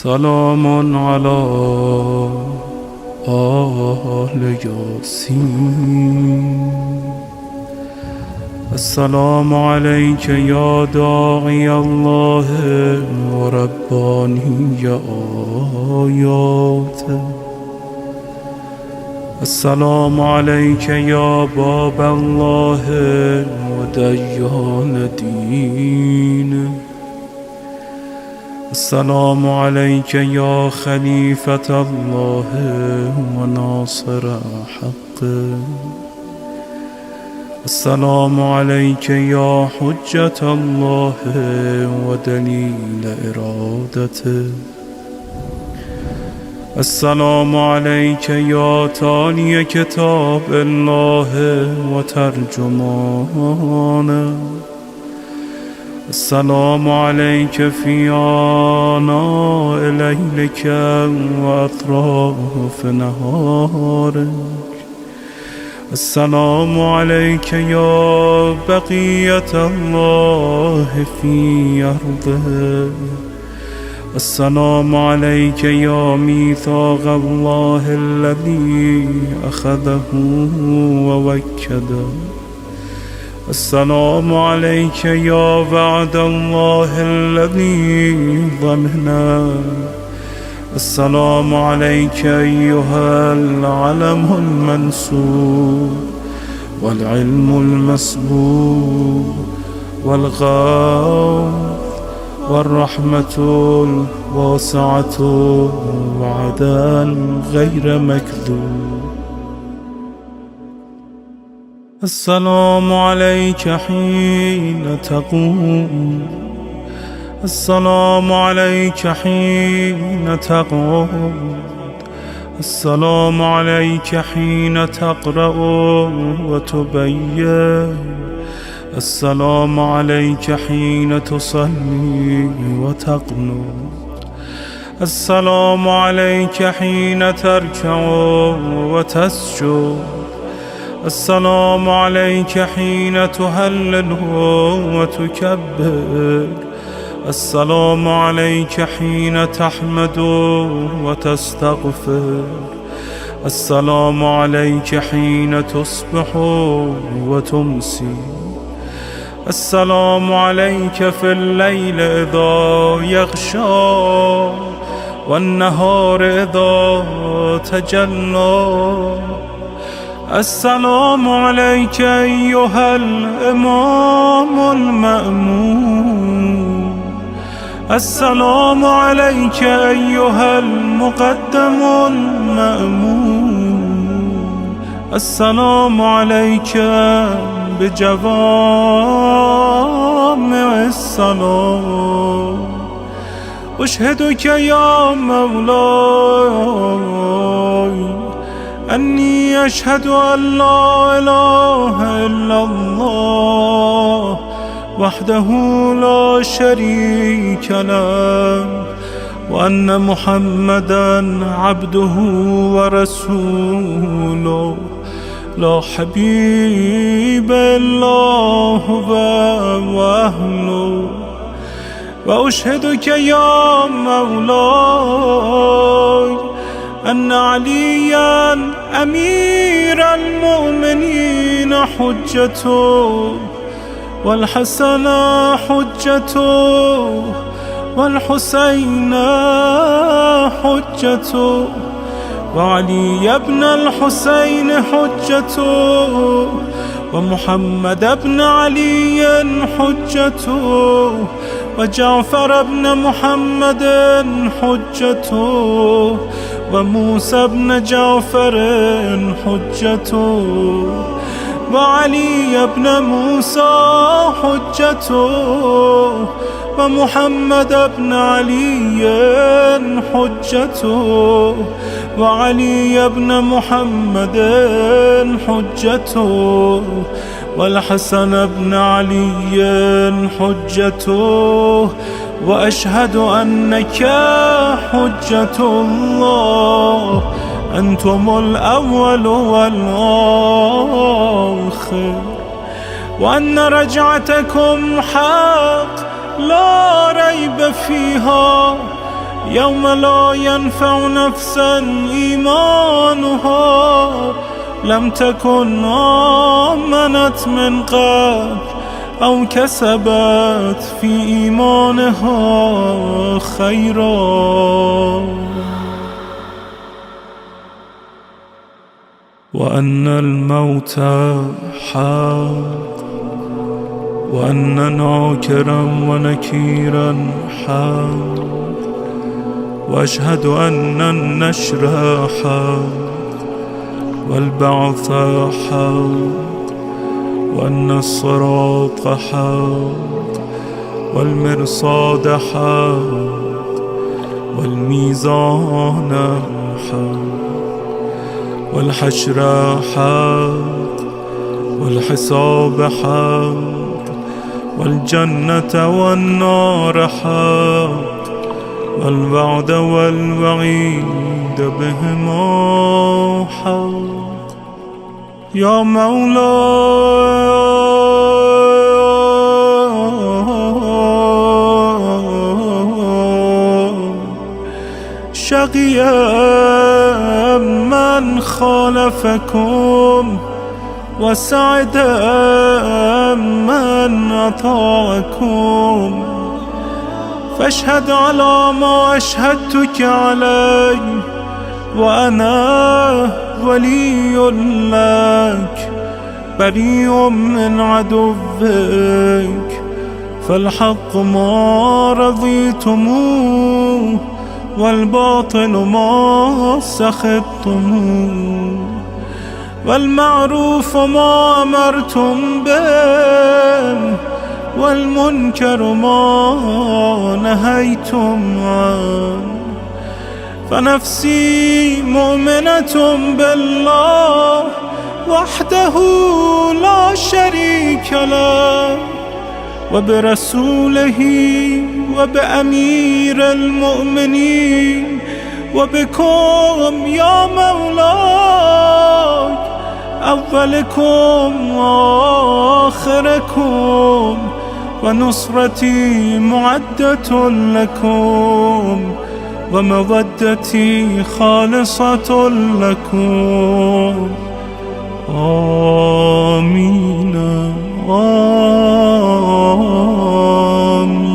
سلام على آل ياسين. السلام عليك يا داعي الله ورباني آياته. السلام عليك يا باب الله وديان دينه. السلام عليك يا خليفة الله وناصر حقه. السلام عليك يا حجة الله ودليل إرادته. السلام عليك يا تالي كتاب الله وترجمانه. السلام عليك في آناء ليلك وأطراف نهارك. السلام عليك يا بقية الله في أرضه. السلام عليك يا ميثاق الله الذي أخذه ووكده. السلام عليك يا وعد الله الذي ضمنه. السلام عليك أيها العلم المنصور والعلم المسبوق والغوث والرحمة الواسعة وعدا غير مكذوب. السلام عليك حين تقوم. السلام عليك حين تقعد. السلام عليك حين تقرأ وتبين. السلام عليك حين تصلي وتقنط. السلام عليك حين تركع وتسجد. السلام عليك حين تهلل وتكبر. السلام عليك حين تحمد وتستغفر. السلام عليك حين تصبح وتمسي. السلام عليك في الليل إذا يغشى والنهار إذا تجلى. السلام عليك أيها الإمام المأمون. السلام عليك أيها المقدم المأمون. السلام عليك بجوامع السلام. أشهدك يا مولاي أني أشهد أن لا إله إلا الله وحده لا شريك له وأن محمدا عبده ورسوله لا حبيب إلا هو وأهله. وأشهدك يا مولاي أن عليا أمير المؤمنين حجته والحسن حجته والحسين حجته وعلي بن الحسين حجته ومحمد بن علي حجته وجعفر بن محمد حجته وموسى بن جعفر حجته وعلي بن موسى حجته ومحمد بن علي حجته وعلي بن محمد حجته والحسن بن علي حجته. وأشهد أنك حجة الله. أنتم الأول والآخر وأن رجعتكم حق لا ريب فيها يوم لا ينفع نفسا إيمانها لم تكن آمنت من قبل أو كسبت في إيمانها خيرا. وأن الموت حق وأن ناكرا ونكيرا حق وأشهد أن النشر حق والبعث حق وأن الصراط حق والمرصاد حق والميزان حق والحشر حق والحساب حق والجنة والنار حق والوعد والوعيد بهما حق. يا مولاي شقي من خالفكم وسعد من أطاعكم، فاشهد على ما أشهدتك عليه وأنا ولي لك بريء من عدوك، فالحق ما رضيتموه والباطل ما سخطتموه، والمعروف ما أمرتم به والمنكر ما نهيتم عنه. فنفسي مؤمنة بالله وحده لا شريك له وبرسوله وبأمير المؤمنين وبكم يا مولاي أولكم وآخركم، ونصرتي معدة لكم ومودتي خالصة لكم. آمين آمين.